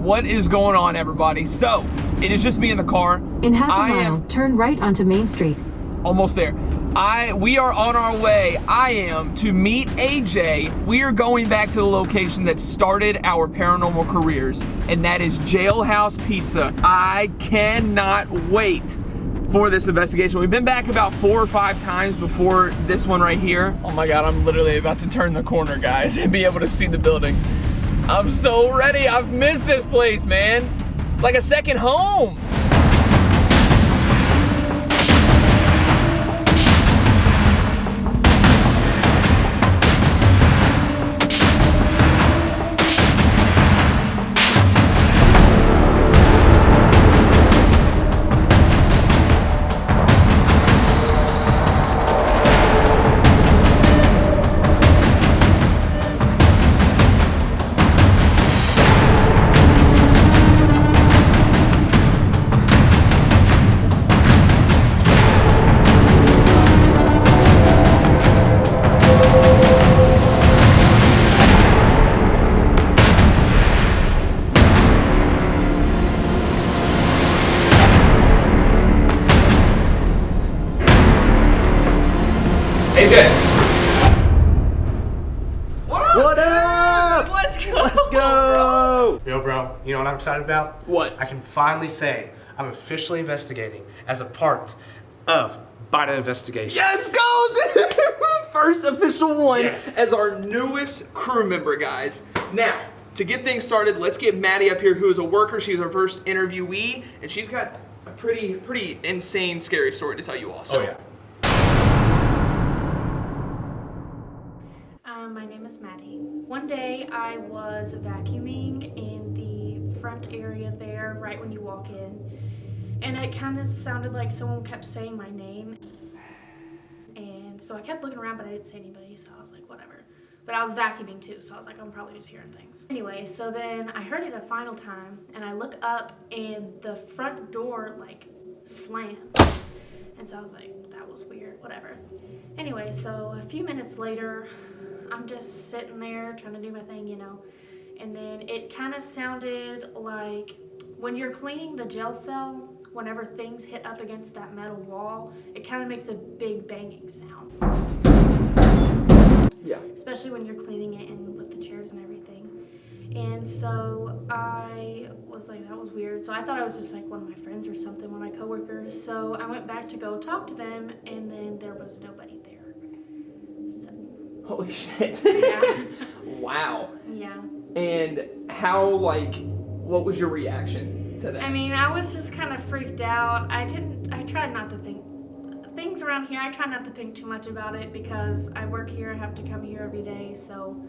What is going on, everybody? So, it is just me in the car. In half a mile, turn right onto Main Street. Almost there. We are on our way. I am to meet AJ. We are going back to the location that started our paranormal careers, and that is Jailhouse Pizza. I cannot wait for this investigation. We've been back about 4 or 5 times before this one right here. Oh my God, I'm literally about to turn the corner, guys, and be able to see the building. I'm so ready. I've missed this place, man. It's like a second home. AJ. What up? Let's go. Let's go. Yo, bro, you know what I'm excited about? What? I can finally say I'm officially investigating as a part of Biden Investigation. Let's go, dude. First official one Yes. as our newest crew member, guys. Now, to get things started, let's get Maddie up here, who is a worker. She's our first interviewee, and she's got a pretty insane, scary story to tell you all. So, Oh, yeah. My name is Maddie. One day I was vacuuming in the front area there right when you walk in, and it kind of sounded like someone kept saying my name, and so I kept looking around but I didn't see anybody, so I was like whatever. But I was vacuuming too, so I was like I'm probably just hearing things. Anyway, so then I heard it a final time and I look up and the front door like slammed, and so I was like that was weird, whatever. Anyway, so a few minutes later I'm just sitting there trying to do my thing, you know, and then it kind of sounded like when you're cleaning the jail cell, whenever things hit up against that metal wall, it kind of makes a big banging sound. yeah. Especially when you're cleaning it and with the chairs and everything. And so I was like, that was weird. So I thought I was just like one of my friends or something, one of my coworkers. So I went back to go talk to them, and then there was nobody there. So. Holy shit. Yeah. Wow. Yeah. And how, what was your reaction to that? I mean, I was just kind of freaked out. I tried not to think. Things around here, I try not to think too much about it because I work here, I have to come here every day, so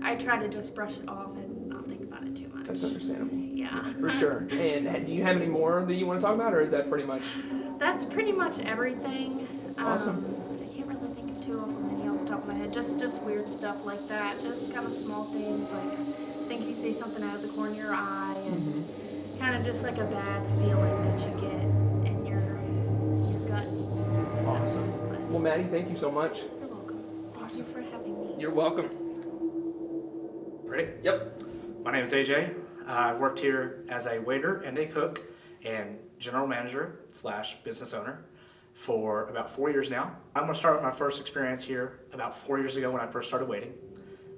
I try to just brush it off and not think about it too much. That's understandable. Yeah. For sure. And do you have any more that you want to talk about, or is that pretty much? That's pretty much everything. Awesome. I can't really think of too many off the top of my head. Just weird stuff like that. Just kind of small things like I think you see something out of the corner of your eye and kind of just like a bad feeling that you get in your gut. Awesome. But Well, Maddie, thank you so much. you're welcome. Awesome. Thank you for having me. You're welcome. Ready? Yep. My name is AJ. I've worked here as a waiter and a cook and general manager / business owner for about 4 years now. I'm going to start with my first experience here about 4 years ago when I first started waiting.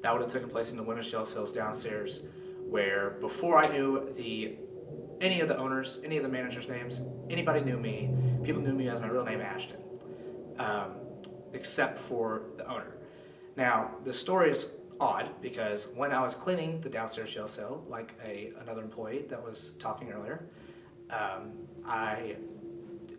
That would have taken place in the women's jail cells downstairs, where before I knew any of the owners, any of the managers' names, anybody knew me. People knew me as my real name, Ashton, except for the owner. Now, the story is odd because when I was cleaning the downstairs jail cell, like another employee that was talking earlier,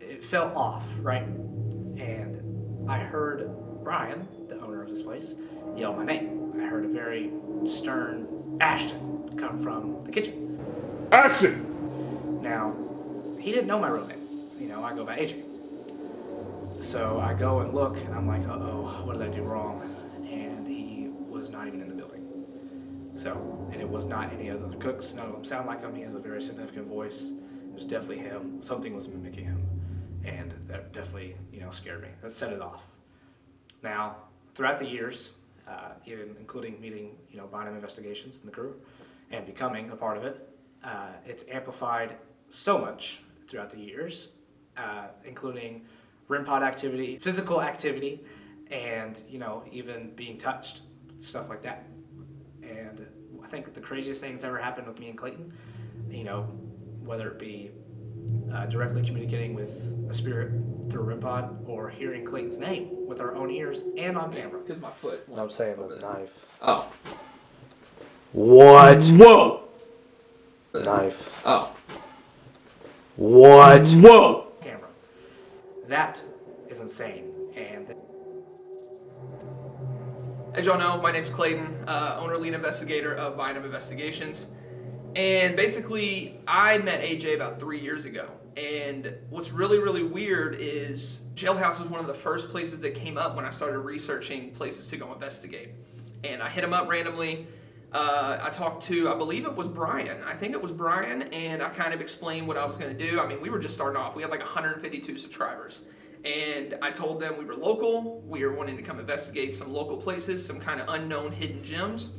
it felt off, right? And I heard Brian, the owner of this place, yell my name. I heard a very stern Ashton come from the kitchen. Ashton! Now, he didn't know my real name. You know, I go by AJ. So I go and look, and I'm like, uh-oh, what did I do wrong? And he was not even in the building. So, and it was not any other cooks. None of them sound like him. He has a very significant voice. It was definitely him. Something was mimicking him. And that definitely, scared me. That set it off. Now, throughout the years, even including meeting, Bottom Investigations and the crew, and becoming a part of it, It's amplified so much throughout the years, including Rimpod activity, physical activity, and, you know, even being touched, stuff like that. And I think the craziest thing that's ever happened with me and Clayton, you know, whether it be directly communicating with a spirit through Rimpod or hearing Clayton's name with our own ears and on camera. Because my foot. I'm saying the knife. Oh. What? Whoa! Knife. Oh. What? Whoa! Camera. That is insane. And As y'all know, my name's Clayton, owner, lead investigator of Bynum Investigations. And basically, I met AJ about 3 years ago. And what's really, really weird is Jailhouse was one of the first places that came up when I started researching places to go investigate. And I hit him up randomly. I talked to, I believe it was Brian. I think it was Brian, and I kind of explained what I was going to do. I mean, we were just starting off. We had like 152 subscribers. And I told them we were local. We were wanting to come investigate some local places, some kind of unknown hidden gems.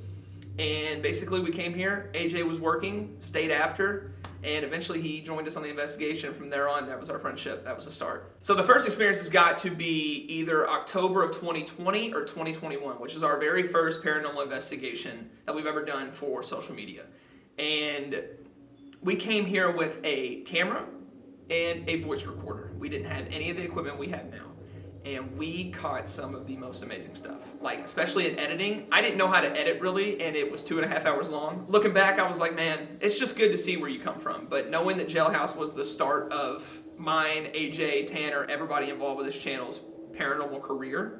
And basically we came here. AJ was working, stayed after, and eventually he joined us on the investigation. From there on, that was our friendship. That was the start. So the first experience has got to be either October of 2020 or 2021, which is our very first paranormal investigation that we've ever done for social media. And we came here with a camera and a voice recorder. We didn't have any of the equipment we have now. And we caught some of the most amazing stuff. Like, especially in editing. I didn't know how to edit really, and it was 2.5 hours long. Looking back, I was like, man, it's just good to see where you come from. But knowing that Jailhouse was the start of mine, AJ, Tanner, everybody involved with this channel's paranormal career,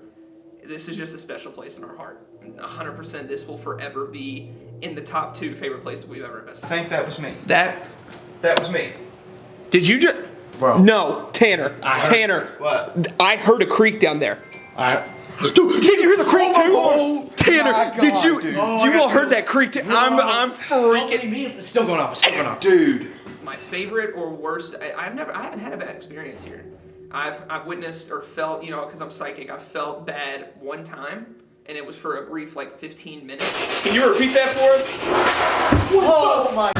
this is just a special place in our heart. 100% this will forever be in the top 2 favorite places we've ever invested. I think that was me. That was me. Did you just... Bro. No, Tanner. Tanner. What? I heard a creak down there. Dude, did you hear the creak too? Oh, Tanner, my God, did you? dude. You all heard that creak too? I'm freaking. it's still going off. It's still going off. Dude. My favorite or worst? I haven't had a bad experience here. I've witnessed or felt, you know, because I'm psychic. I felt bad one time, and it was for a brief like 15 minutes. Can you repeat that for us? Oh my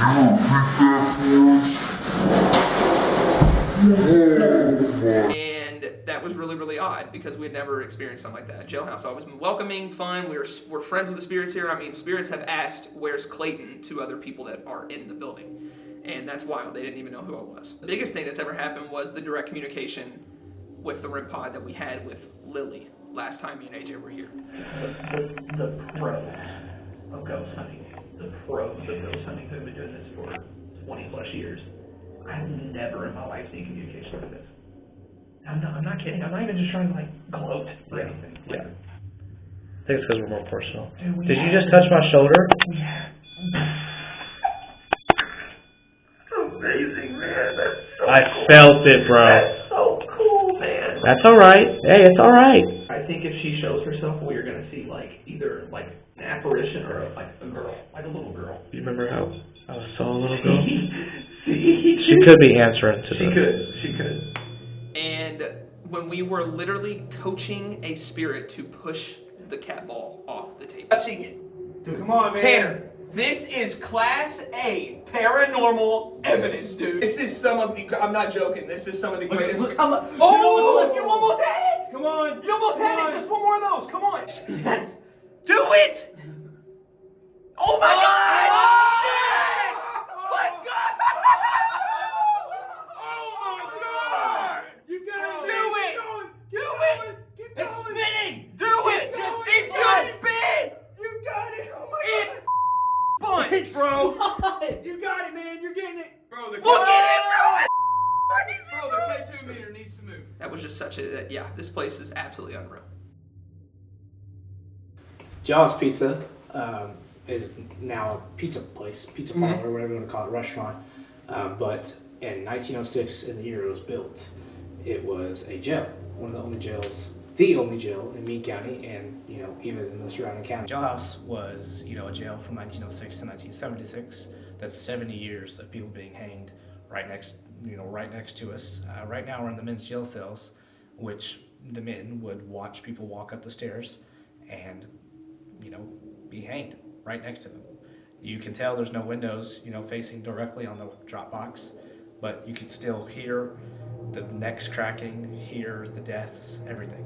And that was really, really odd because we had never experienced something like that. Jailhouse always been welcoming, fun. We're friends with the spirits here. I mean, spirits have asked, "Where's Clayton?" to other people that are in the building, and that's wild. They didn't even know who I was. The biggest thing that's ever happened was the direct communication with the Rimpod that we had with Lily last time me and AJ were here. The pros of ghost hunting. The pros of ghost hunting who have been doing this for 20 plus years. I've never in my life seen communication like this. I'm not kidding. I'm not even just trying to like gloat or anything. Yeah. I think it's because we're more personal. Dude, Did you just touch my shoulder? Yeah. Amazing, man. That's so I cool. felt it, bro. That's so cool, man. That's alright. Hey, it's alright. I think if she shows herself, we're gonna see like either like an apparition or like a girl, like a little girl. You remember how I was so a little girl? She could be answering to She could. And when we were literally coaching a spirit to push the cat ball off the table. Touching it. Dude, come on, man. Tanner, this is Class A paranormal evidence, dude. This is some of the, I'm not joking, this is some of the greatest. Look, come on. Oh, you almost had it! Come on. You almost had it, just one more of those, come on. Yes. Do it! Oh my God! Yes! Let's go! Oh my God. You got it. Do it! Do it! Keep It's going. spinning! Do it! It just spin! You got it. Oh my It spun, bro! God. You got it, man. You're getting it. Bro, the Look at it, Bro, the K2 meter needs to move. That was just such a, yeah, this place is absolutely unreal. Jailhouse Pizza is now a pizza place, pizza parlor, whatever you want to call it, restaurant. But in 1906, in the year it was built, it was a jail. One of the only jails, the only jail in Meade County, and even in the surrounding county. Jailhouse was a jail from 1906 to 1976. That's 70 years of people being hanged right next to us. Right now we're in the men's jail cells, which the men would watch people walk up the stairs and be hanged right next to them. You can tell there's no windows, facing directly on the drop box, but you can still hear the necks cracking, hear the deaths, everything.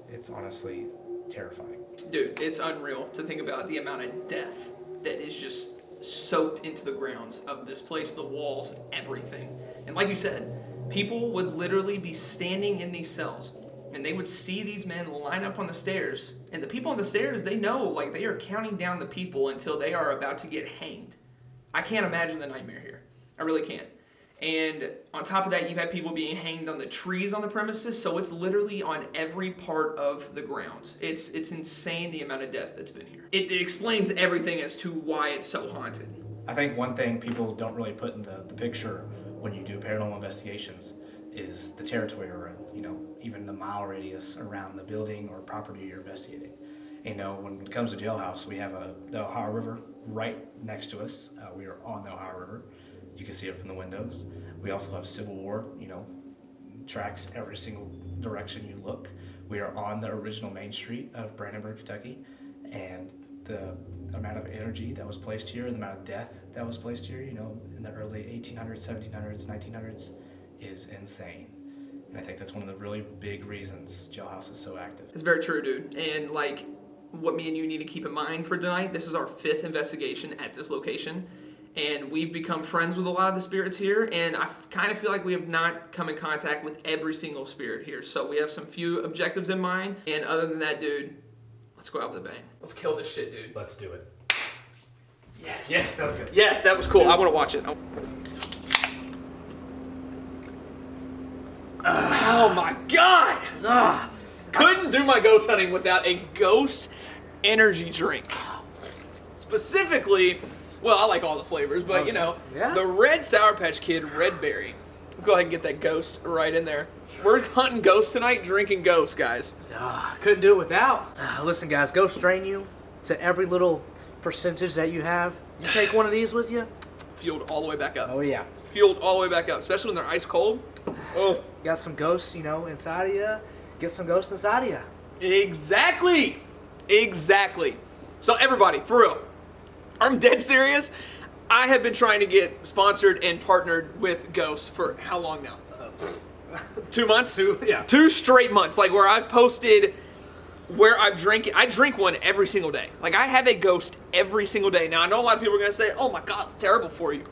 It's honestly terrifying. Dude, it's unreal to think about the amount of death that is just soaked into the grounds of this place, the walls, everything. And like you said, people would literally be standing in these cells and they would see these men line up on the stairs. And the people on the stairs, they know, like, they are counting down the people until they are about to get hanged. I can't imagine the nightmare here. I really can't. And on top of that, you have people being hanged on the trees on the premises, so it's literally on every part of the grounds. It's insane the amount of death that's been here. It explains everything as to why it's so haunted. I think one thing people don't really put in the picture when you do paranormal investigations is the territory you're in, even the mile radius around the building or property you're investigating. When it comes to Jailhouse, we have the Ohio River right next to us. We are on the Ohio River. You can see it from the windows. We also have Civil War, tracks every single direction you look. We are on the original Main Street of Brandenburg, Kentucky, and the amount of energy that was placed here, the amount of death that was placed here, in the early 1800s, 1700s, 1900s, is insane. And I think that's one of the really big reasons Jailhouse is so active. It's very true, dude. And like what me and you need to keep in mind for tonight, this is our 5th investigation at this location. And we've become friends with a lot of the spirits here, and I kind of feel like we have not come in contact with every single spirit here. So we have some few objectives in mind, and other than that, dude, let's go out with a bang. Let's kill this shit, dude. Let's do it. Yes. Yes, that was good. Yes, that was cool. I want to watch it. Oh my God! Couldn't do my ghost hunting without a ghost energy drink. Specifically, well, I like all the flavors, but the Red Sour Patch Kid Red Berry. Let's go ahead and get that ghost right in there. We're hunting ghosts tonight, drinking ghosts, guys. Couldn't do it without. Listen, guys, ghosts drain you to every little percentage that you have. You take one of these with you. Fueled all the way back up. Oh, yeah. Fueled all the way back up, especially when they're ice cold. Oh. Got some ghosts, inside of you. Get some ghosts inside of you. Exactly. So everybody, for real, I'm dead serious. I have been trying to get sponsored and partnered with ghosts for how long now? 2 months? 2 straight months. Like where I've posted where I'm drinking. I drink one every single day. Like I have a ghost every single day. Now I know a lot of people are going to say, oh my God, it's terrible for you.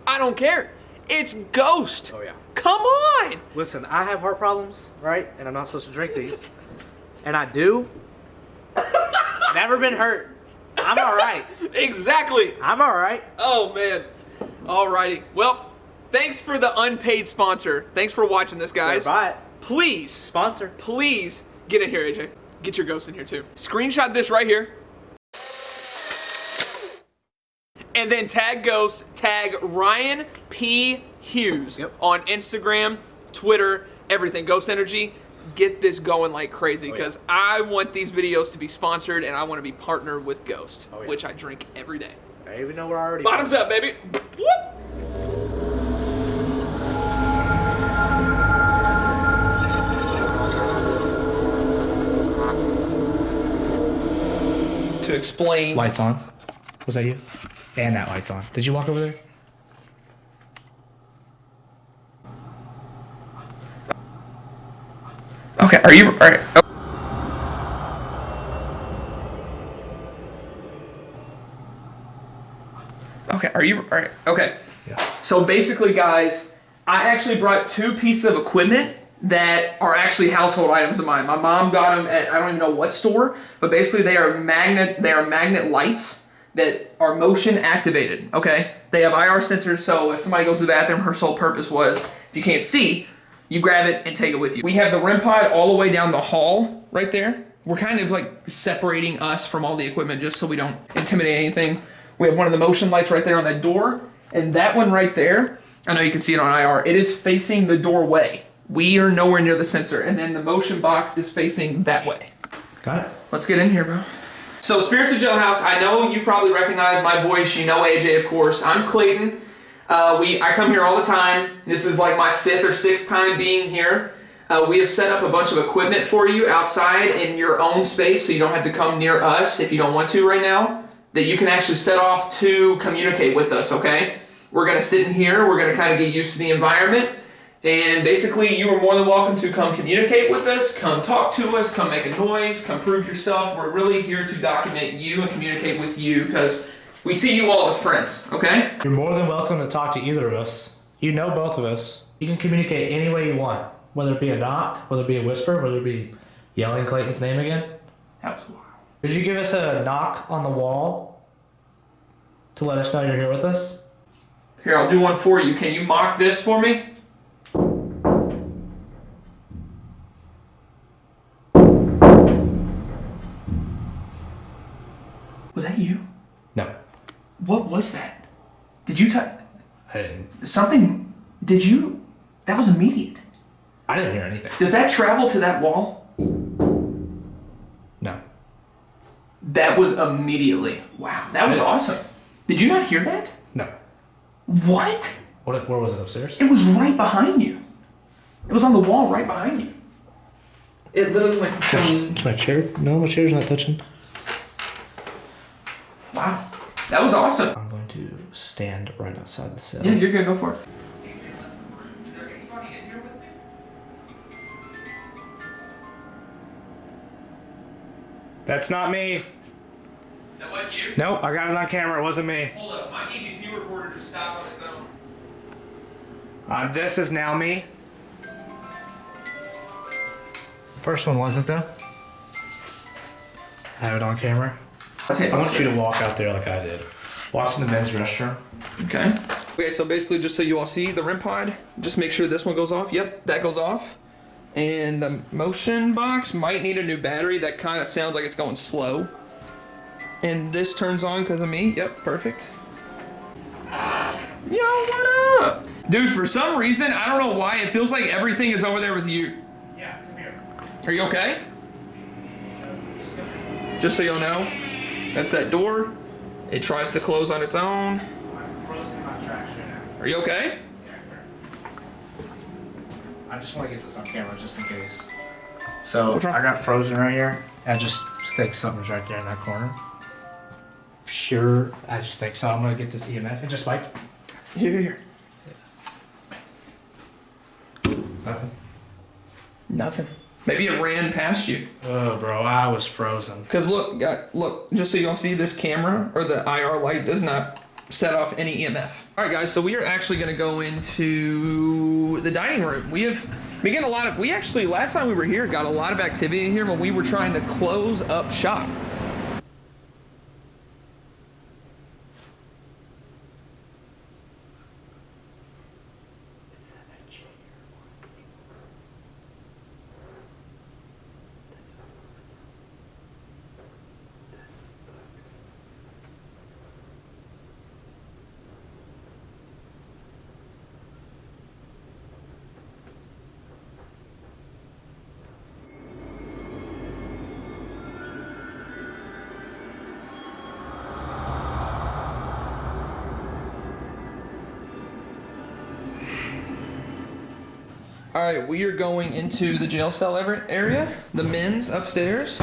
I don't care. It's ghost. Oh, yeah. Come on. Listen, I have heart problems, right? And I'm not supposed to drink these. And I do. Never been hurt. I'm all right. Exactly. I'm all right. Oh, man. Alrighty. Well, thanks for the unpaid sponsor. Thanks for watching this, guys. Buy it. Please. Sponsor. Please get in here, AJ. Get your ghost in here, too. Screenshot this right here. And then tag ghost, tag Ryan P. Hughes on Instagram, Twitter, everything. Ghost Energy. Get this going like crazy because I want these videos to be sponsored and I want to be partnered with Ghost, which I drink every day. I even know we're already. Bottoms up, baby. Whoop. To explain. Lights on. Was that you? And that light's on. Did you walk over there? Okay, are you alright? Okay, are you alright? Okay. Yes. So basically, guys, I actually brought 2 pieces of equipment that are actually household items of mine. My mom got them at I don't even know what store, but basically they are magnet lights that are motion activated. Okay, they have IR sensors, so if somebody goes to the bathroom, her sole purpose was if you can't see, you grab it and take it with you. We have the Rimpod all the way down the hall right there. We're kind of like separating us from all the equipment just so we don't intimidate anything. We have one of the motion lights right there on that door, and that one right there, I know you can see it on IR, it is facing the doorway. We are nowhere near the sensor, and then the motion box is facing that way. Got it. Let's get in here, bro. So, Spirits of Jailhouse, I know you probably recognize my voice. You know AJ, of course. I'm Clayton. I come here all the time. This is like my 5th or 6th time being here. We have set up a bunch of equipment for you outside in your own space, so you don't have to come near us if you don't want to right now. that you can actually set off to communicate with us, okay? We're gonna sit in here, we're gonna kind of get used to the environment, and basically you are more than welcome to come communicate with us, come talk to us, come make a noise, come prove yourself. We're really here to document you and communicate with you because we see you all as friends, okay? You're more than welcome to talk to either of us. You know both of us. You can communicate any way you want, whether it be a knock, whether it be a whisper, whether it be yelling Clayton's name again. That was wild. Could you give us a knock on the wall to let us know you're here with us? Here, I'll do one for you. Can you mock this for me? Was that you? No. What was that? Did you touch I didn't. something? Did you? That was immediate. I didn't hear anything. Does that travel to that wall? No. That was immediately. Wow, that was awesome. Did you not hear that? No. What? Where was it, upstairs? It was right behind you. It was on the wall right behind you. It literally went. It's my chair. No, my chair's not touching. Wow, that was awesome. I'm going to stand right outside the cell. Yeah, you're gonna go for it. That's not me. That wasn't you? Nope, I got it on camera. It wasn't me. Hold up, my EVP recorder just stopped on its own. This is now me. First one wasn't though. I have it on camera. I want you to walk out there like I did. Walk in the men's restroom. Okay. Okay, so basically just so you all see the Rimpod, just make sure this one goes off. Yep, that goes off. And the motion box might need a new battery. That kind of sounds like it's going slow. And this turns on because of me. Yep, perfect. Yo, what up? Dude, for some reason, I don't know why, it feels like everything is over there with you. Yeah, come here. Are you okay? Just so y'all know, that's that door. It tries to close on its own. I'm frozen in my tracks right now. Are you okay? I just want to get this on camera just in case. So I got frozen right here. I just think something's right there in that corner. Sure, I just think so. I'm gonna get this EMF. It just spiked. Here. Nothing. Nothing. Maybe it ran past you. Oh, bro, I was frozen. Cause look, just so y'all see, this camera or the IR light does not set off any EMF. All right, guys, so we are actually gonna go into the dining room. We get a lot of, last time we were here, got a lot of activity in here when we were trying to close up shop. All right, we are going into the jail cell area, the men's upstairs,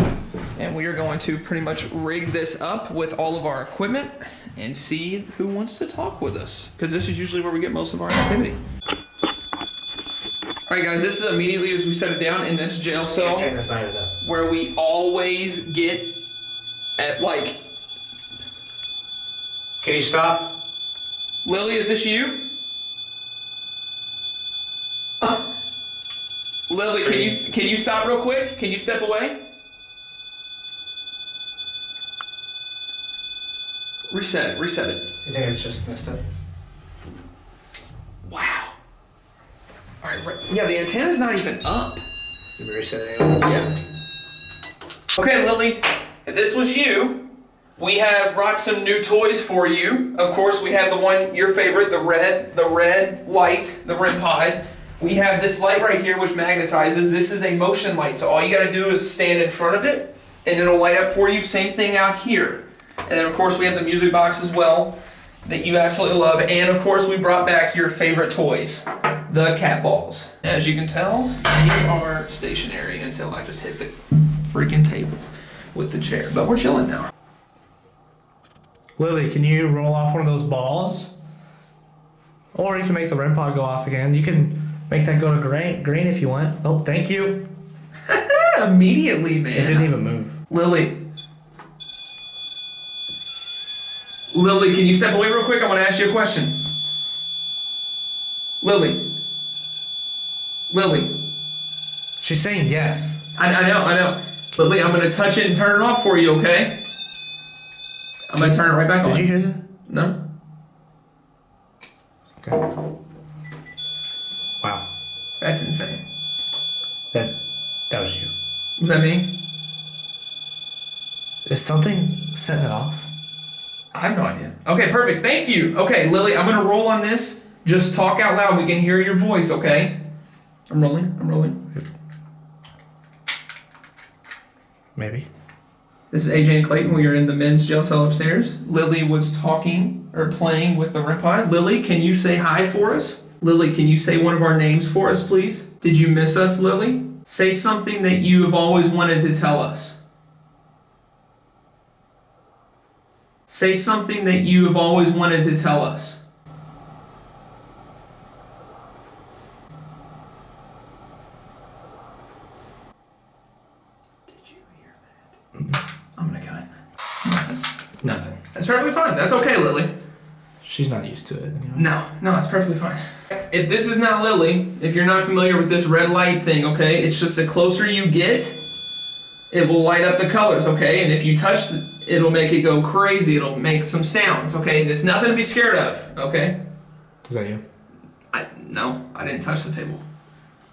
and we are going to pretty much rig this up with all of our equipment and see who wants to talk with us, because this is usually where we get most of our activity. All right, guys, this is immediately as we set it down in this jail cell where we always get at like... Can you stop? Lily, is this you? Lily, can you stop real quick? Can you step away? Reset it. You think it's just messed up? Wow. All right, yeah, the antenna's not even up. Did we reset it anyway? Yeah. Okay, Lily, if this was you, we have brought some new toys for you. Of course, we have the one, your favorite, the red light, the Rimpod. We have this light right here which magnetizes. This is a motion light, so all you gotta do is stand in front of it and it'll light up for you. Same thing out here. And then of course we have the music box as well that you absolutely love. And of course we brought back your favorite toys, the cat balls. As you can tell, they are stationary until I just hit the freaking table with the chair. But we're chilling now. Lily, can you roll off one of those balls? Or you can make the Rimpod go off again. You can make that go to green if you want. Oh, thank you. Immediately, man. It didn't even move. Lily, can you step away real quick? I want to ask you a question. Lily. She's saying yes. I know. Lily, I'm going to touch it and turn it off for you, okay? I'm going to turn it right back on. Did you hear that? No? Okay. Wow. That's insane. That was you. Was that me? Is something setting it off? I have no idea. Okay, perfect. Thank you. Okay, Lily, I'm going to roll on this. Just talk out loud. We can hear your voice, okay? I'm rolling. Maybe. This is AJ and Clayton. We are in the men's jail cell upstairs. Lily was talking or playing with the Rimpod. Lily, can you say hi for us? Lily, can you say one of our names for us, please? Did you miss us, Lily? Say something that you have always wanted to tell us. Say something that you have always wanted to tell us. Did you hear that? I'm gonna cut. Nothing. That's perfectly fine. That's okay, Lily. She's not used to it anyway. No, that's perfectly fine. If this is not Lily, if you're not familiar with this red light thing, okay, it's just the closer you get, it will light up the colors, okay? And if you touch it'll make it go crazy. It'll make some sounds, okay? There's nothing to be scared of, okay? Is that you? No, I didn't touch the table.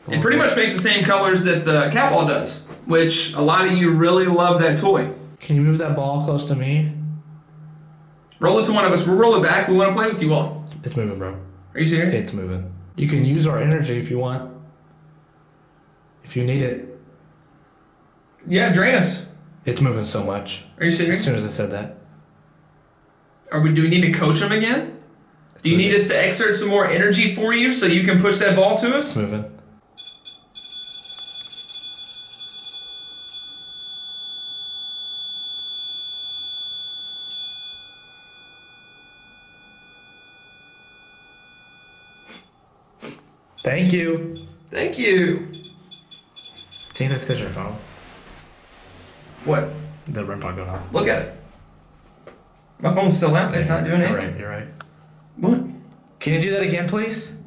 It pretty much makes the same colors that the cat ball does, which a lot of you really love that toy. Can you move that ball close to me? Roll it to one of us. We'll roll it back. We want to play with you all. It's moving, bro. Are you serious? It's moving. You can use our energy if you want. If you need it. Yeah, drain us. It's moving so much. Are you serious? As soon as I said that. Do we need to coach him again? Do you need us to exert some more energy for you so you can push that ball to us? It's moving. Thank you. Thank you. I think that's because your phone. What? The Rimpod going off. Look at it. My phone's still out. It's not doing anything. You're right. What? Can you do that again, please?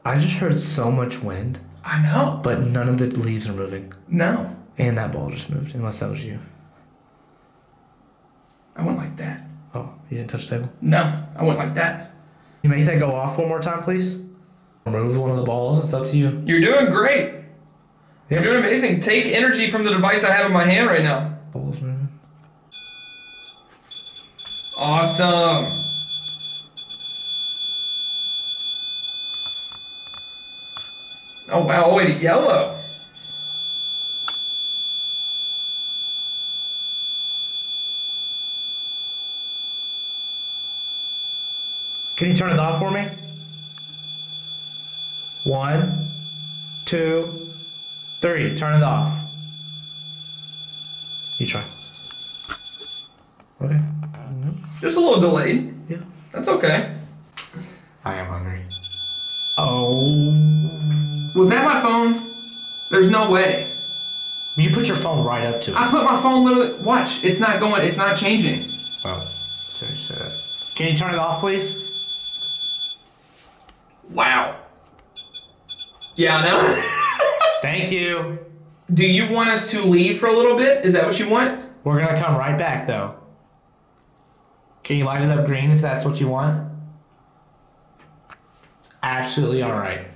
I just heard so much wind. I know. But none of the leaves are moving. No. And that ball just moved, unless that was you. I went like that. Oh, you didn't touch the table? No, I went like that. Can you make that go off one more time, please? Remove one of the balls. It's up to you. You're doing great. Yep. You're doing amazing. Take energy from the device I have in my hand right now. Ball's moving. Awesome. Oh, wow. Oh, wait, yellow. Can you turn it off for me? 1, 2, 3. Turn it off. You try. Okay. Just a little delayed. Yeah. That's okay. I am hungry. Oh. Was that my phone? There's no way. You put your phone right up to it. I put my phone literally. Watch. It's not going. It's not changing. Oh. Sorry, you said that. Can you turn it off, please? Wow. Yeah, I know. Thank you. Do you want us to leave for a little bit? Is that what you want? We're gonna come right back, though. Can you light it up green if that's what you want? Absolutely all right.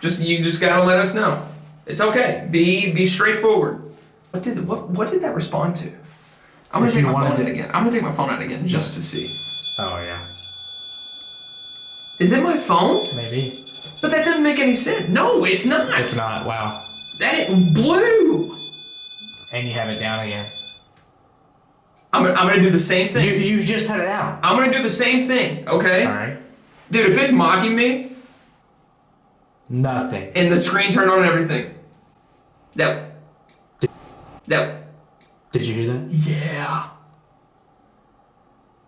You just gotta let us know. It's okay. Be straightforward. What did that respond to? I'm gonna take my phone out again. I'm gonna take my phone out again just to see. Oh yeah. Is it my phone? Maybe. But that doesn't make any sense. No, it's not. It's not. Wow. That is blue. And you have it down again. I'm gonna do the same thing. You just had it out. I'm gonna do the same thing. Okay. All right. Dude, if it's mocking me. Nothing. And the screen turned on and everything. No. Did you hear that? Yeah.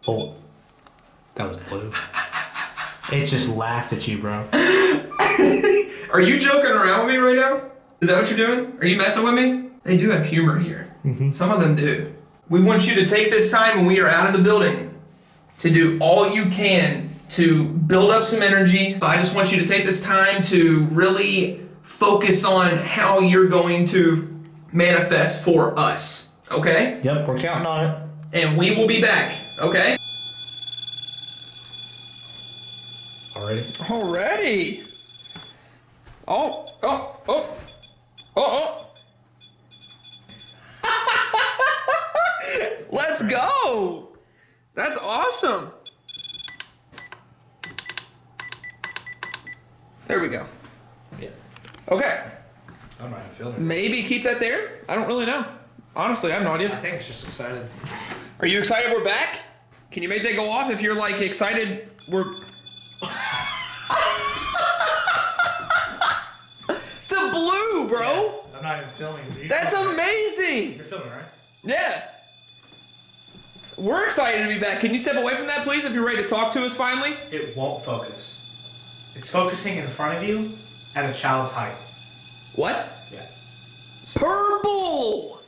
Oh, that was blue. It just laughed at you, bro. Are you joking around with me right now? Is that what you're doing? Are you messing with me? They do have humor here. Some of them do. We want you to take this time when we are out of the building to do all you can to build up some energy. So I just want you to take this time to really focus on how you're going to manifest for us, okay? Yep, we're counting on it. And we will be back, okay? Already? Oh. Let's go. That's awesome. There we go. Yeah. Okay. I'm not feeling it. Maybe keep that there. I don't really know. Honestly, I have no I idea. think it's just excited. Are you excited we're back? Can you make that go off if you're like excited we're... The blue, bro. Yeah, I'm not even filming. That's amazing. You're filming, right? Yeah. We're excited to be back. Can you step away from that, please, if you're ready to talk to us finally? It won't focus. It's focusing in front of you at a child's height. What? Yeah. Purple!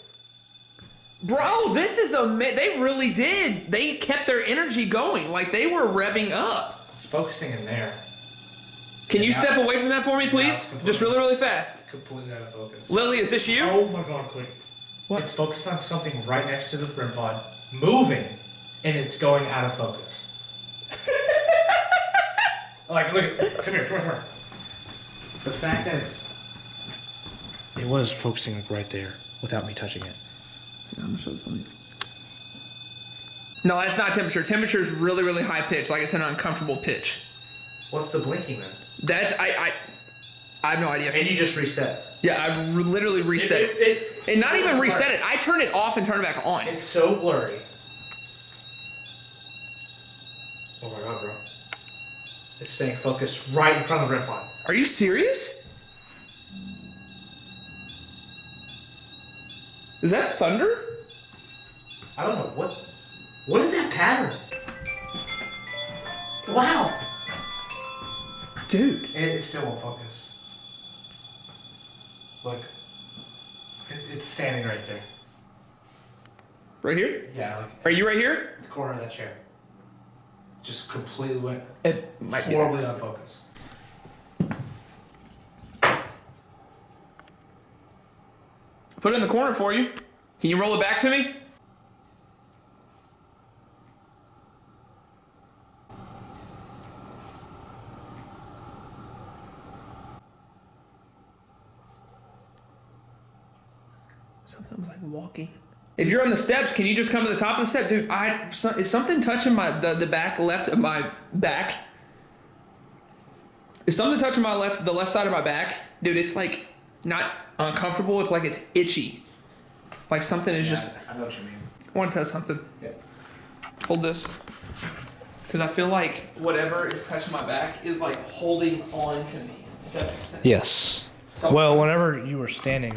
Bro, this is they really did. They kept their energy going. Like, they were revving up. It's focusing in there. Can you step away from that for me, please? Just really, really fast. Completely out of focus. Lily, is this you? Oh my god, Clayton. What? It's focused on something right next to the Rimpod, moving, and it's going out of focus. Like, look at, come here. The fact that it was focusing like right there without me touching it. I'm gonna show this on you. No, that's not temperature. Temperature is really, really high pitch, like it's an uncomfortable pitch. What's the blinking then? That's I have no idea. And you just reset. Yeah, I literally reset it. It's And not even blurry. reset it. I turned it off and turned it back on. It's so blurry. Oh my god, bro. It's staying focused right in front of the Rimpod. Are you serious? Is that thunder? I don't know what is that pattern? Wow. Dude. And it still won't focus. Look. It's standing right there. Right here? Yeah, like Are you right here? the corner of that chair. Just completely went It might be horribly out of focus. Put it in the corner for you. Can you roll it back to me? Something was like walking. If you're on the steps, can you just come to the top of the step? Dude, is something touching the back left of my back? Is something touching the left side of my back? Dude, it's like not uncomfortable, it's like it's itchy. Like something is just... I know what you mean. I want to test something. Yeah. Hold this. Because I feel like whatever is touching my back is like holding on to me. If that makes sense. Yes. Well, whenever you were standing,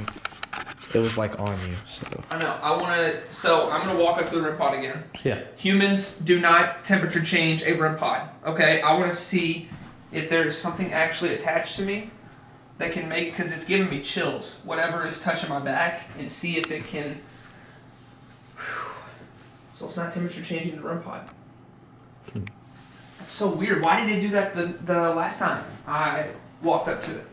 it was like on you, so... I know. So I'm going to walk up to the Rimpod again. Yeah. Humans do not temperature change a Rimpod. Okay? I want to see if there's something actually attached to me that can make, because it's giving me chills, whatever is touching my back, and see if it can... So it's not temperature changing the Rimpod. That's so weird. Why did they do that the last time I walked up to it?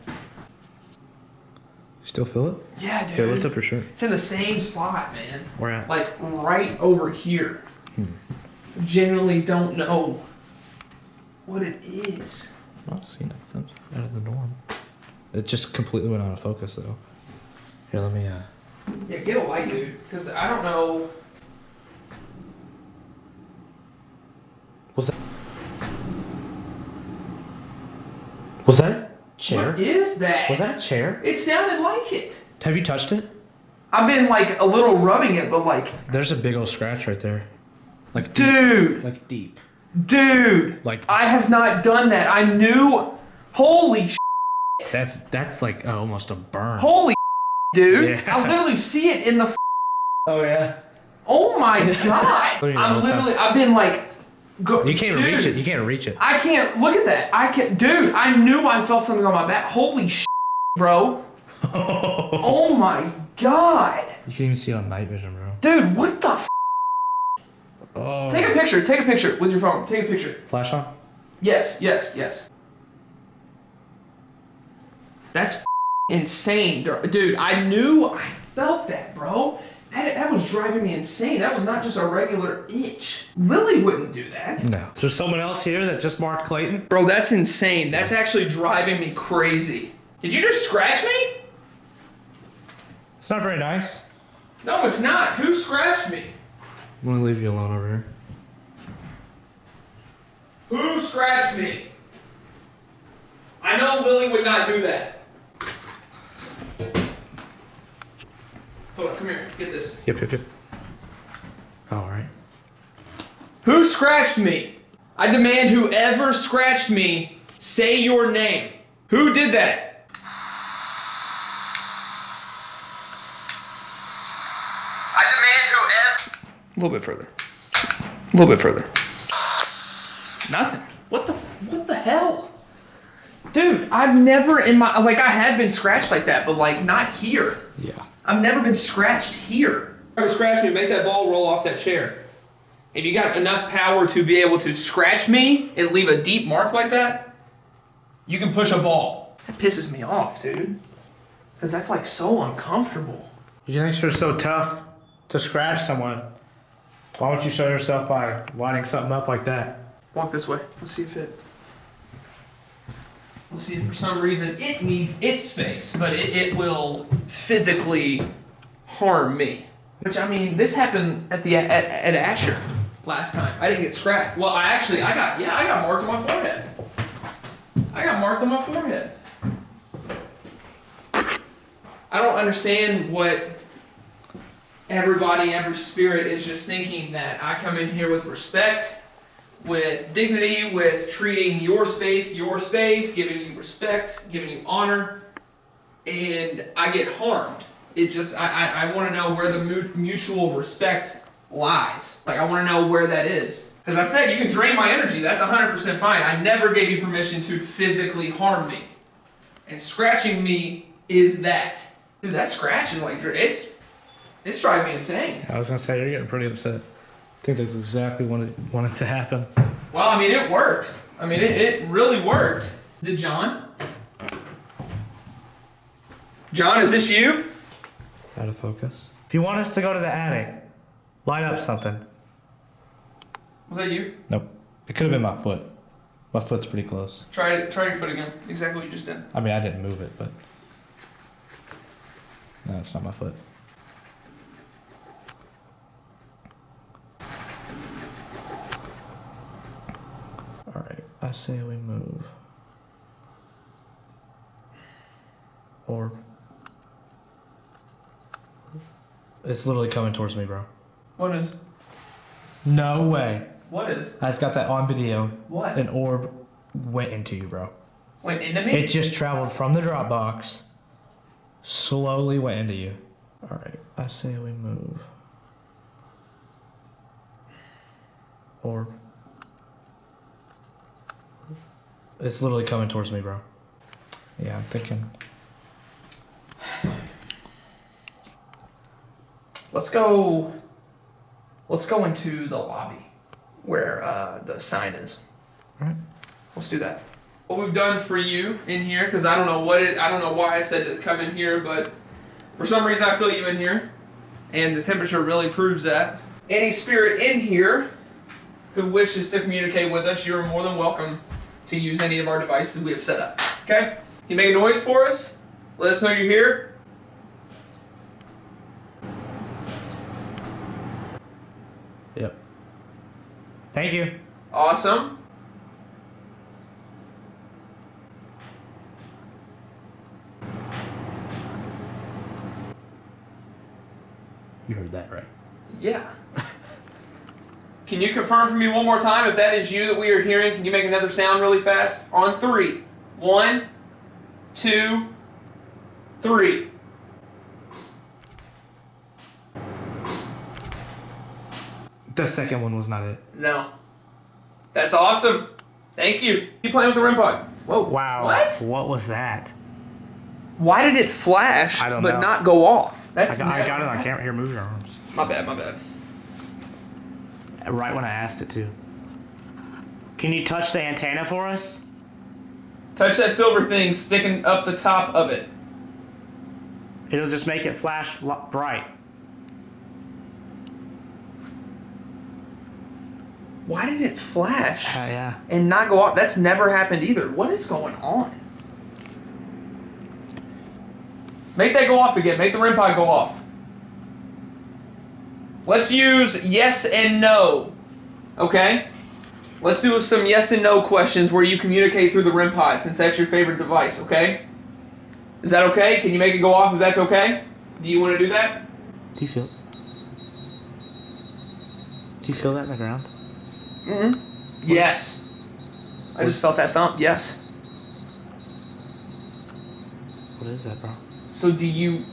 Still feel it? Yeah, dude. Here, lift up your shirt. It's in the same spot, man. Where at? Like right over here. Genuinely don't know what it is. I don't see nothing out of the norm. It just completely went out of focus, though. Here, let me, Yeah, get a light, dude. Because I don't know. Was that a chair? What is that? Was that a chair? It sounded like it. Have you touched it? I've been like a little rubbing it, but like. There's a big old scratch right there. Like deep. Dude. Like deep. Dude. Like. I have not done that. I knew. Holy shit. That's like almost a burn. Holy dude. Yeah. I literally see it in the Oh yeah. Oh my god! What do you know I'm what's literally, I've been like, You can't dude, reach it. You can't reach it. I can't, look at that. I can't, dude, I knew I felt something on my back. Holy shit, bro. Oh my god. You can even see it on night vision, bro. Dude, what the f? Oh. Take a picture with your phone. Take a picture. Flash on? Yes. That's insane, dude. I knew, I felt that, bro. That was driving me insane. That was not just a regular itch. Lily wouldn't do that. No. Is there someone else here that just marked Clayton? Bro, that's insane. That's actually driving me crazy. Did you just scratch me? It's not very nice. No, it's not. Who scratched me? I'm gonna leave you alone over here. Who scratched me? I know Lily would not do that. Hold on, come here. Get this. Yep. All right. Who scratched me? I demand whoever scratched me say your name. Who did that? I demand whoever. A little bit further. A little bit further. Nothing. What the hell? Dude, I've never in my, like, I had been scratched like that, but like not here. Yeah. I've never been scratched here. Ever scratch me, make that ball roll off that chair. If you got enough power to be able to scratch me and leave a deep mark like that, you can push a ball. That pisses me off, dude. Because that's like so uncomfortable. You think you're so tough to scratch someone? Why don't you show yourself by lining something up like that? Walk this way. Let's see if it... Let's see if for some reason it needs its space, but it will physically harm me. Which, I mean, this happened at Asher last time. I didn't get scratched. Well, I got marked on my forehead. I got marked on my forehead. I don't understand what everybody, every spirit is just thinking that I come in here with respect, with dignity, with treating your space, giving you respect, giving you honor, and I get harmed. It just, I want to know where the mutual respect lies. Like, I want to know where that is. As I said, you can drain my energy. That's 100% fine. I never gave you permission to physically harm me. And scratching me is that. Dude, that scratch is like, it's driving me insane. I was gonna say, you're getting pretty upset. I think that's exactly what wanted to happen. Well, I mean, it worked. I mean, it really worked. Is it John? John, is this you? Out of focus. If you want us to go to the attic, light up something. Was that you? Nope. It could have been my foot. My foot's pretty close. Try your foot again. Exactly what you just did. I mean, I didn't move it, but... No, it's not my foot. Alright, I say we move. Or... It's literally coming towards me, bro. What is? No way. What is? I just got that on video. What? An orb went into you, bro. Went into me? It just traveled from the drop box, slowly went into you. Alright, I say we move. Orb. It's literally coming towards me, bro. Yeah, I'm thinking. Let's go into the lobby where the sign is. Alright. Let's do that. What we've done for you in here, because I don't know why I said to come in here, but for some reason I feel you in here, and the temperature really proves that. Any spirit in here who wishes to communicate with us, you're more than welcome to use any of our devices we have set up. Okay? You make a noise for us. Let us know you're here. Yep. Thank you. Awesome. You heard that right. Yeah. Can you confirm for me one more time if that is you that we are hearing? Can you make another sound really fast? On 3. 1, 2, 3. The second one was not it. No. That's awesome. Thank you. You playing with the Rimpod? Whoa. Wow. What? What was that? Why did it flash I don't but know. not go off? That's I got it on camera. Here, move your arms. My bad. Right when I asked it to. Can you touch the antenna for us? Touch that silver thing sticking up the top of it. It'll just make it flash bright. Why did it flash Yeah. and not go off? That's never happened either. What is going on? Make that go off again. Make the Rimpod go off. Let's use yes and no. Okay? Let's do some yes and no questions where you communicate through the Rimpod since that's your favorite device, okay? Is that okay? Can you make it go off if that's okay? Do you want to do that? Do you feel that in the ground? Mm-hmm. Yes. I just felt that thump. Yes. What is that, bro? So do you...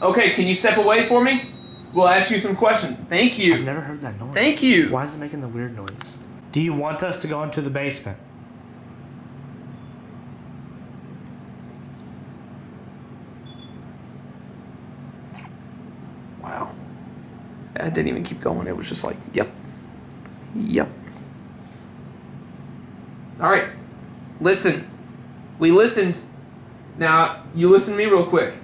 Okay, can you step away for me? We'll ask you some questions. Thank you. I've never heard that noise. Thank you. Why is it making the weird noise? Do you want us to go into the basement? Wow. I didn't even keep going. It was just like, yep. Yep. All right. Listen. We listened. Now, you listen to me real quick.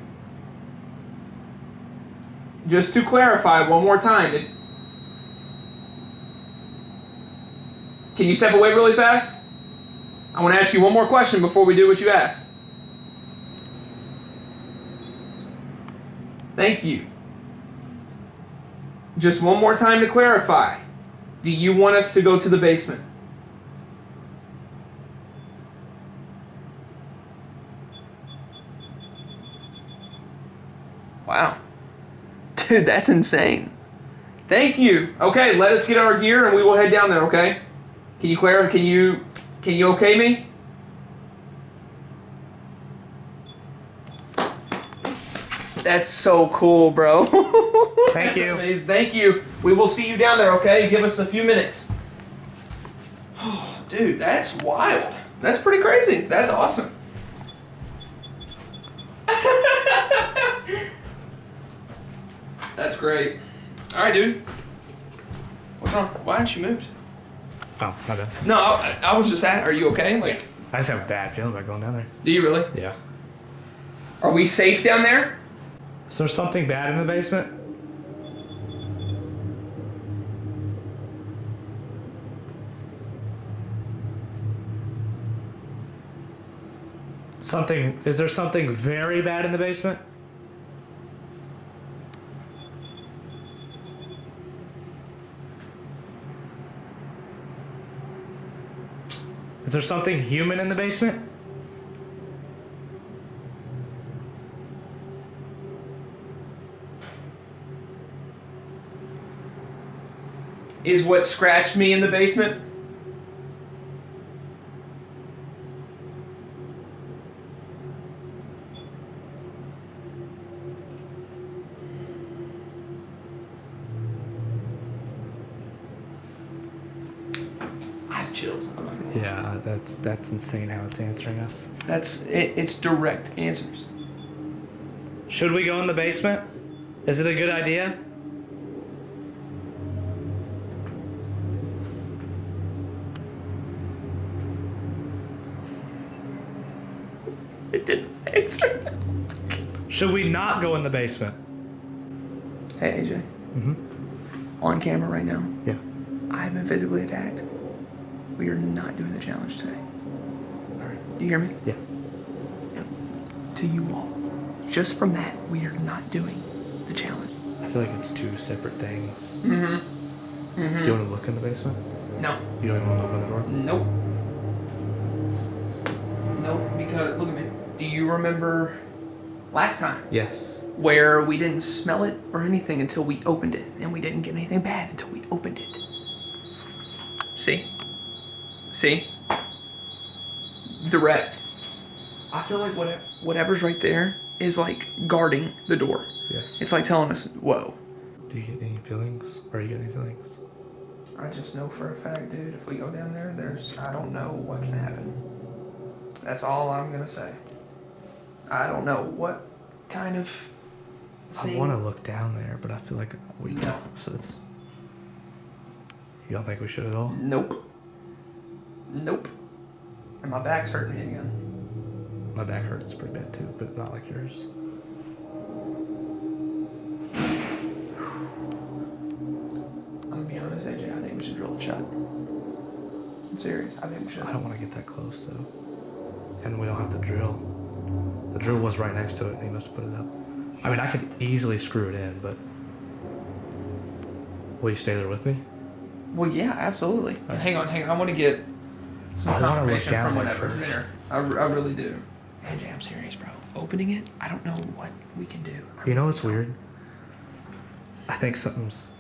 Just to clarify one more time. Can you step away really fast? I want to ask you one more question before we do what you asked. Thank you. Just one more time to clarify. Do you want us to go to the basement? Wow. Dude, that's insane. Thank you. Okay, let us get our gear and we will head down there, okay? Can you can you okay me? That's so cool, bro. Thank you. Amazing. Thank you. We will see you down there, okay? Give us a few minutes. Oh, dude, that's wild. That's pretty crazy. That's awesome. That's great. All right, dude. What's wrong? Why aren't you moved? Oh, my bad. No, I was just at. Are you okay? Like, I just have a bad feeling about going down there. do you really? Yeah. Are we safe down there? Is there something bad in the basement? Is there something very bad in the basement? Is there something human in the basement? Is what scratched me in the basement? I have chills. I'm not gonna lie. Yeah, that's insane how it's answering us. It's direct answers. Should we go in the basement? Is it a good idea? It didn't answer. Should we not go in the basement? Hey, AJ. Mm-hmm. On camera right now. Yeah. I've been physically attacked. We are not doing the challenge today. All right. Do you hear me? Yeah. To you all. Just from that, we are not doing the challenge. I feel like it's two separate things. Mm-hmm. Mm-hmm. Do you want to look in the basement? No. You don't even want to open the door? Nope. Nope, because, look at me. Do you remember last time? Yes. Where we didn't smell it or anything until we opened it, and we didn't get anything bad until we opened it. See? See? Direct. I feel like whatever's right there is like guarding the door. Yes. It's like telling us, whoa. Do you get any feelings? Or are you getting any feelings? I just know for a fact, dude, if we go down there, I don't know what can happen. That's all I'm gonna say. I don't know what kind of thing. I want to look down there, but I feel like we No. So it's. You don't think we should at all? Nope. Nope. And my back's hurting me again. My back hurts pretty bad too, but it's not like yours. I'm gonna be honest, AJ, I think we should drill the shot. I'm serious, I think we should. I don't want to get that close though. And we don't have to drill. The drill was right next to it and he must have put it up. I mean, I could easily screw it in, but... Will you stay there with me? Well, yeah, absolutely. Right. Hang on. I want to get some confirmation from whatever's there. I really do. AJ, I'm serious, bro. Opening it, I don't know what we can do. You know what's weird? I think something's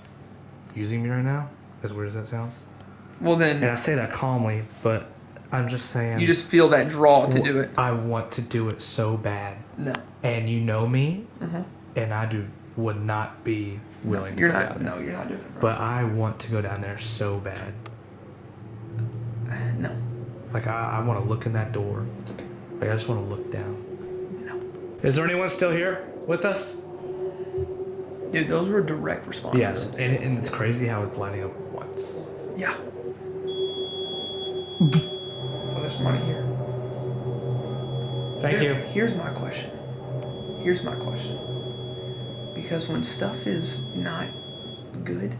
using me right now, as weird as that sounds. Well then... And I say that calmly, but I'm just saying... You just feel that draw to do it. I want to do it so bad. No. And you know me, and I would not be willing to go down there. No, you're not doing it, bro. But I want to go down there so bad. No. Like, I want to look in that door. Like, I just want to look down. No. Is there anyone still here with us? Dude, those were direct responses. Yes, and it's crazy how it's lining up once. Yeah. So there's money here. Thank you. Here's my question. Because when stuff is not good,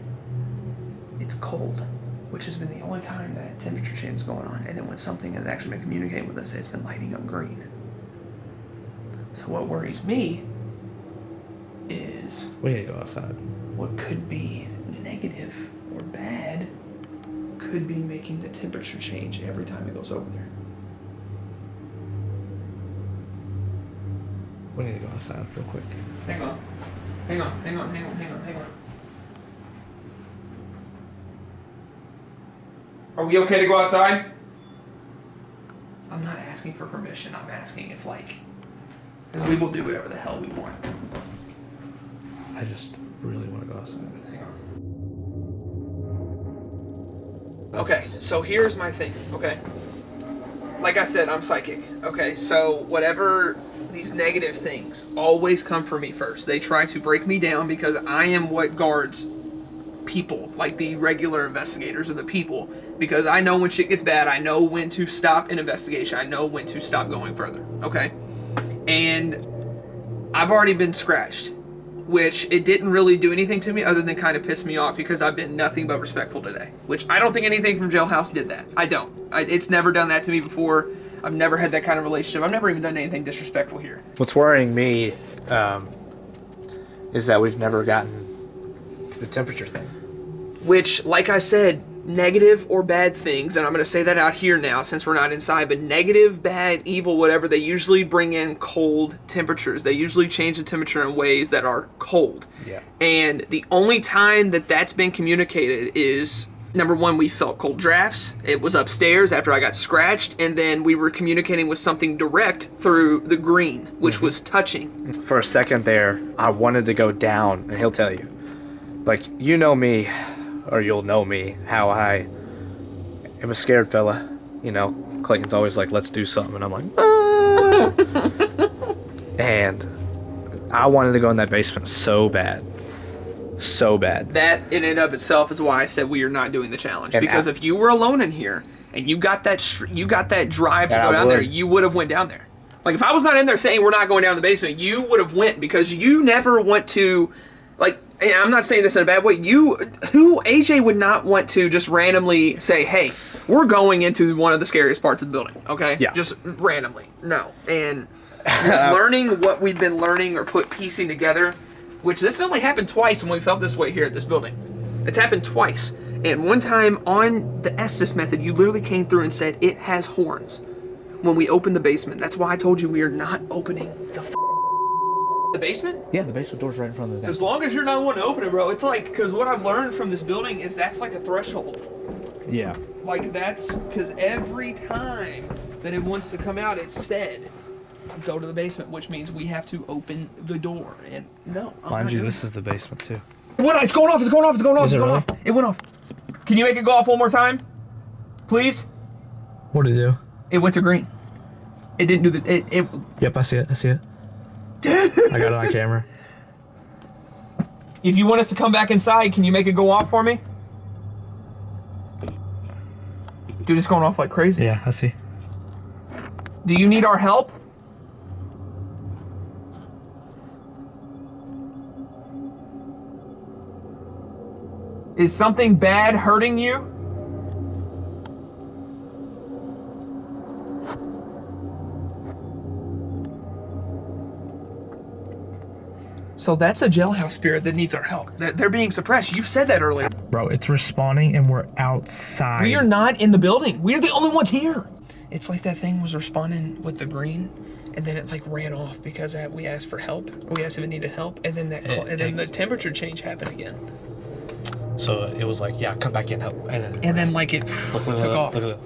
it's cold, which has been the only time that temperature change is going on. And then when something has actually been communicating with us, it's been lighting up green. So what worries me is... We need to go outside. What could be negative or bad could be making the temperature change every time it goes over there. We need to go outside real quick. Hang on. Are we okay to go outside? I'm not asking for permission. I'm asking if, because we will do whatever the hell we want. I just really want to go outside. Hang on. Okay, so here's my thing, okay? Like I said, I'm psychic, okay? So whatever these negative things always come for me first. They try to break me down because I am what guards people, like the regular investigators or the people, because I know when shit gets bad, I know when to stop an investigation, I know when to stop going further, okay? And I've already been scratched, which it didn't really do anything to me other than kind of piss me off because I've been nothing but respectful today, which I don't think anything from Jailhouse did that. I don't. It's never done that to me before. I've never had that kind of relationship. I've never even done anything disrespectful here. What's worrying me is that we've never gotten to the temperature thing. Which, like I said, negative or bad things, and I'm going to say that out here now since we're not inside, but negative, bad, evil, whatever, they usually bring in cold temperatures. They usually change the temperature in ways that are cold. Yeah. And the only time that that's been communicated is... Number one, we felt cold drafts. It was upstairs after I got scratched, and then we were communicating with something direct through the green, which was touching. For a second there, I wanted to go down, and he'll tell you. Like, you know me, or you'll know me, how I am a scared fella. You know, Clayton's always like, let's do something, and I'm like, ah! And I wanted to go in that basement so bad. So bad. That in and of itself is why I said we are not doing the challenge. And because if you were alone in here and you got that drive to go down there, you would have went down there. Like if I was not in there saying we're not going down the basement, you would have went because you never want to, like, and I'm not saying this in a bad way. AJ would not want to just randomly say, hey, we're going into one of the scariest parts of the building. Okay? Yeah. Just randomly. No. And learning what we've been learning or piecing together. Which this only happened twice when we felt this way here at this building. It's happened twice. And one time on the Estes method, you literally came through and said, it has horns when we opened the basement. That's why I told you we are not opening the basement? Yeah, the basement door's right in front of the As long as you're not wanting to open it, bro. It's like, because what I've learned from this building is that's like a threshold. Yeah. Like that's, because every time that it wants to come out, it's said, go to the basement, which means we have to open the door. And no, mind you, this is the basement too. What? It's going off. It went off. Can you make it go off one more time? Please? What did it do? It went to green. It didn't do the... It Yep, I see it. Dude! I got it on camera. If you want us to come back inside, can you make it go off for me? Dude, it's going off like crazy. Yeah, I see. Do you need our help? Is something bad hurting you? So that's a jailhouse spirit that needs our help. They're being suppressed. You said that earlier. Bro, it's respawning and we're outside. We are not in the building. We are the only ones here. It's like that thing was responding with the green, and then it like ran off because we asked for help. We asked if it needed help, and then then the temperature change happened again. So it was like, yeah, come back in, help. And then like it took off. Look.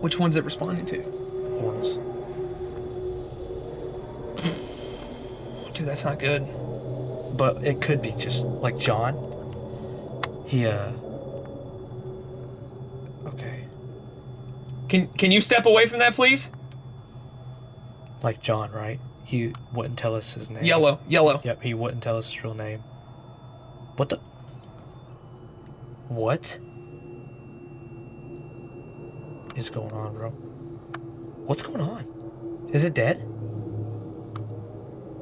Which one's it responding to? Horns. Dude, that's not good. But it could be just like John. He Okay. Can you step away from that, please? Like John, right? He wouldn't tell us his name. Yellow. Yep, he wouldn't tell us his real name. What the? What is going on, bro? What's going on? Is it dead?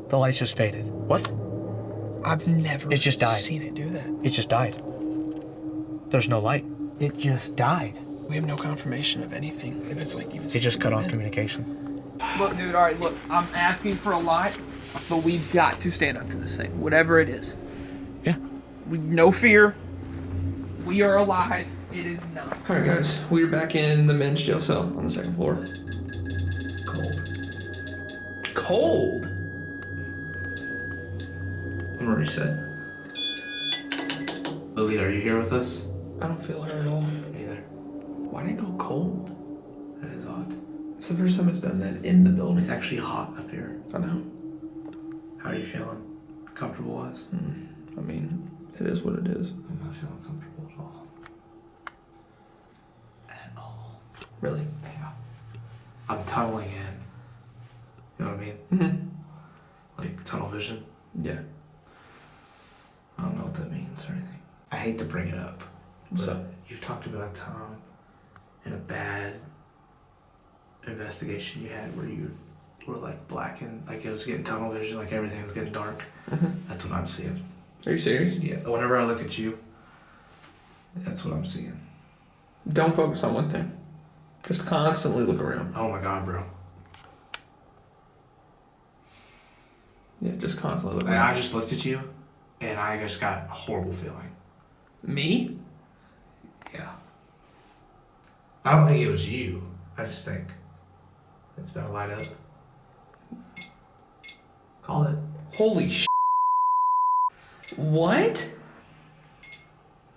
The lights just faded. What? I've never It just died. seen it do that. It just died. There's no light. It just died. We have no confirmation of anything. If it's like even. It just cut off communication. Look, dude. All right, look. I'm asking for a lot, but we've got to stand up to this thing, whatever it is. Yeah. No fear. We are alive. It is not. All right, guys. We're back in the men's jail cell on the second floor. Cold. I'm gonna reset. Lily, are you here with us? I don't feel her at all. Me either. Why did it go cold? That is odd. It's the first time it's done that in the building. It's actually hot up here. I know. How are you feeling? Comfortable with us? I mean, it is what it is. I'm not feeling comfortable at all. At all. Really? Yeah. I'm tunneling in. You know what I mean? Mm-hmm. Like tunnel vision. Yeah. I don't know what that means or anything. I hate to bring it up, but you've talked about a time in a bad investigation you had where you were like blackened, like it was getting tunnel vision, like everything was getting dark. Mm-hmm. That's what I'm seeing. Are you serious? Yeah. Whenever I look at you, that's what I'm seeing. Don't focus on one thing. Just constantly look around. Oh my god, bro. Yeah, just constantly look And around. I just looked at you, and I just got a horrible feeling. Me? Yeah. I don't think it was you. I just think it's about to light up. Call it. Holy sh**. What?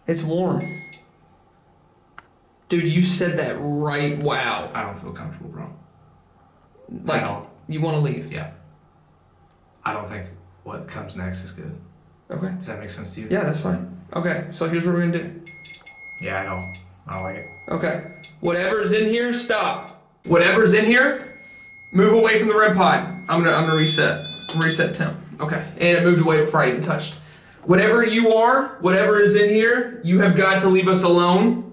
It's warm. Dude, you said that right. Wow. I don't feel comfortable, bro. Like, I don't. you want to leave? Yeah. I don't think what comes next is good. Okay. Does that make sense to you? Yeah, that's fine. Okay, so here's what we're gonna do. Yeah, I know. I don't like it. Okay. Whatever's in here, stop. Whatever's in here, move away from the Rimpod. I'm gonna reset. Reset temp. Okay. And it moved away before I even touched. Whatever you are, whatever is in here, you have got to leave us alone.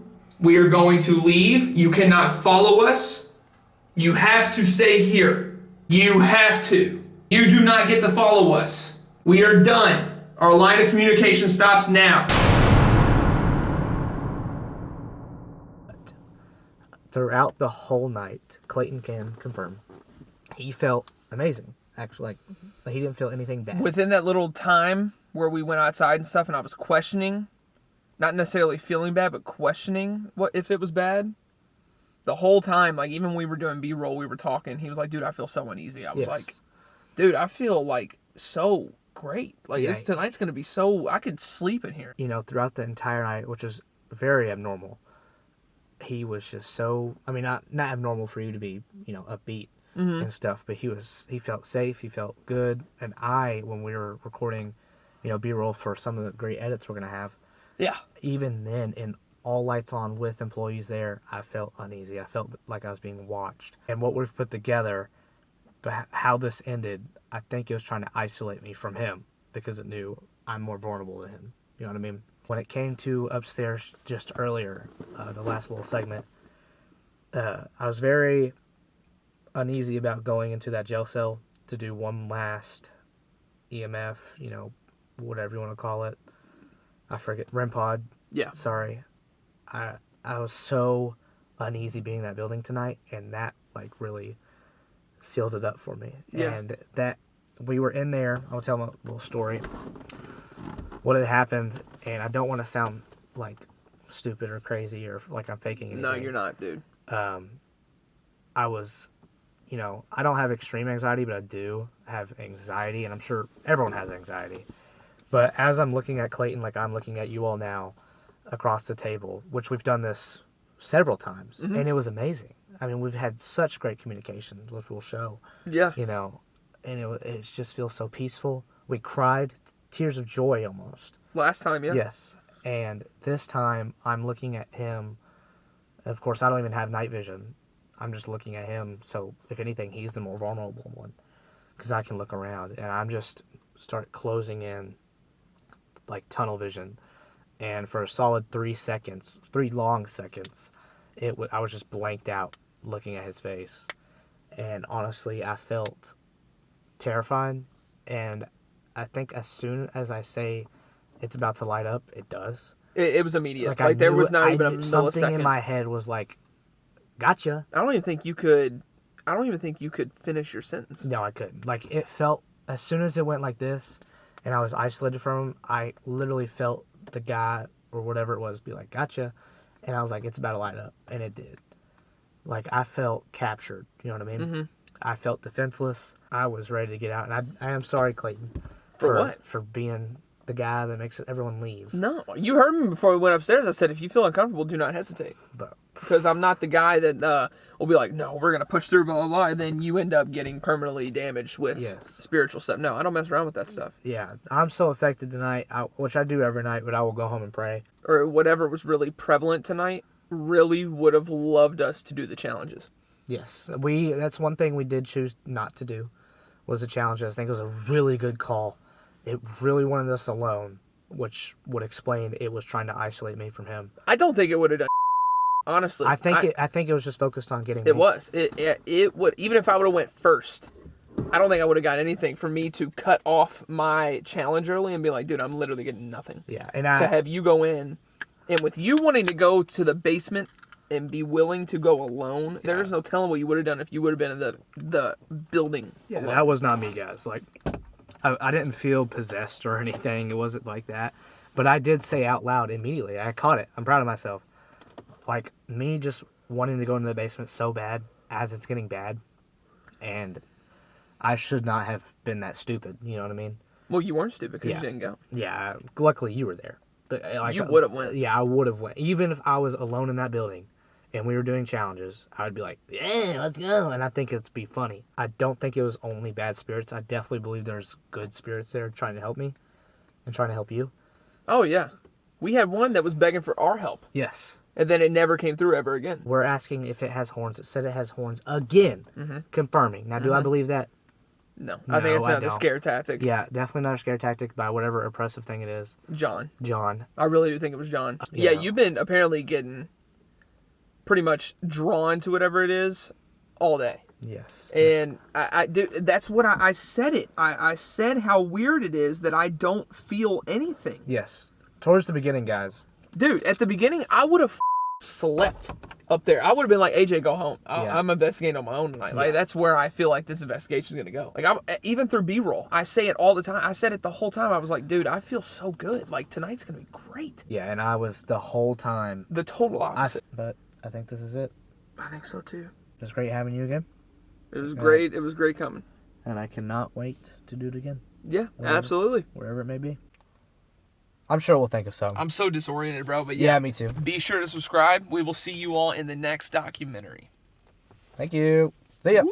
We are going to leave. You cannot follow us. You have to stay here. You have to. You do not get to follow us. We are done. Our line of communication stops now. Throughout the whole night, Clayton can confirm, he felt amazing. Actually, like he didn't feel anything bad. Within that little time where we went outside and stuff and I was questioning, not necessarily feeling bad, but questioning what if it was bad. The whole time, like even when we were doing B-roll, we were talking, he was like, dude, I feel so uneasy. I was like, dude, I feel like so great. Like tonight's going to be so, I could sleep in here. You know, throughout the entire night, which is very abnormal, he was just so, I mean, not abnormal for you to be, you know, upbeat and stuff, but he felt safe, he felt good. And when we were recording, you know, B-roll for some of the great edits we're going to have, Yeah. Even then, in all lights on with employees there, I felt uneasy. I felt like I was being watched. And what we've put together, but how this ended, I think it was trying to isolate me from him because it knew I'm more vulnerable than him. You know what I mean? When it came to upstairs just earlier, the last little segment, I was very uneasy about going into that jail cell to do one last EMF, you know, whatever you want to call it. I forget, Rimpod. Yeah. Sorry. I was so uneasy being in that building tonight, and that, like, really sealed it up for me. Yeah. And that, we were in there, I'll tell my little story. What had happened, and I don't want to sound, like, stupid or crazy or like I'm faking anything. No, you're not, dude. I was, you know, I don't have extreme anxiety, but I do have anxiety, and I'm sure everyone has anxiety. But as I'm looking at Clayton, like I'm looking at you all now, across the table, which we've done this several times, and it was amazing. I mean, we've had such great communication, which we'll show. Yeah. You know, and it just feels so peaceful. We cried, tears of joy almost. Last time, yeah. Yes. And this time, I'm looking at him. Of course, I don't even have night vision. I'm just looking at him, so if anything, he's the more vulnerable one, because I can look around, and I'm just start closing in, like tunnel vision, and for a solid 3 long seconds, I was just blanked out looking at his face, and honestly, I felt terrified, and I think as soon as I say it's about to light up, it does. It was immediate. Like there was not even a millisecond. Something in my head was like, gotcha. I don't even think you could finish your sentence. No, I couldn't. Like, it felt, as soon as it went like this, and I was isolated from him, I literally felt the guy, or whatever it was, be like, gotcha. And I was like, it's about to light up. And it did. Like, I felt captured. You know what I mean? Mm-hmm. I felt defenseless. I was ready to get out. And I am sorry, Clayton. For what? For being the guy that makes everyone leave. No. You heard me before we went upstairs. I said, if you feel uncomfortable, do not hesitate. But because I'm not the guy that will be like, no, we're going to push through, blah, blah, blah, and then you end up getting permanently damaged with spiritual stuff. No, I don't mess around with that stuff. Yeah, I'm so affected tonight, which I do every night, but I will go home and pray. Or whatever was really prevalent tonight, really would have loved us to do the challenges. Yes, that's one thing we did choose not to do, was the challenges. I think it was a really good call. It really wanted us alone, which would explain it was trying to isolate me from him. I don't think it would have done. Honestly, I think it was just focused on getting. It was. It would, even if I would have went first, I don't think I would have got anything for me to cut off my challenge early and be like, dude, I'm literally getting nothing. Yeah, and to have you go in, and with you wanting to go to the basement and be willing to go alone, there's no telling what you would have done if you would have been in the building. Yeah, alone. That was not me, guys. Like, I didn't feel possessed or anything. It wasn't like that. But I did say out loud immediately. I caught it. I'm proud of myself. Like, me just wanting to go into the basement so bad as it's getting bad. And I should not have been that stupid. You know what I mean? Well, you weren't stupid because you didn't go. Yeah. Luckily, you were there. But, like, you would have went. Yeah, I would have went. Even if I was alone in that building and we were doing challenges, I would be like, yeah, let's go. And I think it'd be funny. I don't think it was only bad spirits. I definitely believe there's good spirits there trying to help me and trying to help you. Oh, yeah. We had one that was begging for our help. Yes. And then it never came through ever again. We're asking if it has horns. It said it has horns again. Confirming. Now, do I believe that? No. I think it's another scare tactic. Yeah, definitely not a scare tactic by whatever oppressive thing it is. John. I really do think it was John. Yeah, you've been apparently getting pretty much drawn to whatever it is all day. Yes. And I do. That's what I said it. I said how weird it is that I don't feel anything. Yes. Towards the beginning, guys. Dude, at the beginning, I would have slept up there. I would have been like, AJ, go home. I'm investigating on my own tonight. Like, that's where I feel like this investigation is going to go. Like, even through B-roll, I say it all the time. I said it the whole time. I was like, dude, I feel so good. Like, tonight's going to be great. Yeah, and I was the whole time. The total opposite. But I think this is it. I think so, too. It was great having you again. It was great. It was great coming. And I cannot wait to do it again. Yeah, absolutely. Wherever it may be. I'm sure we'll think of some. I'm so disoriented, bro. But yeah, me too. Be sure to subscribe. We will see you all in the next documentary. Thank you. See ya. Woo.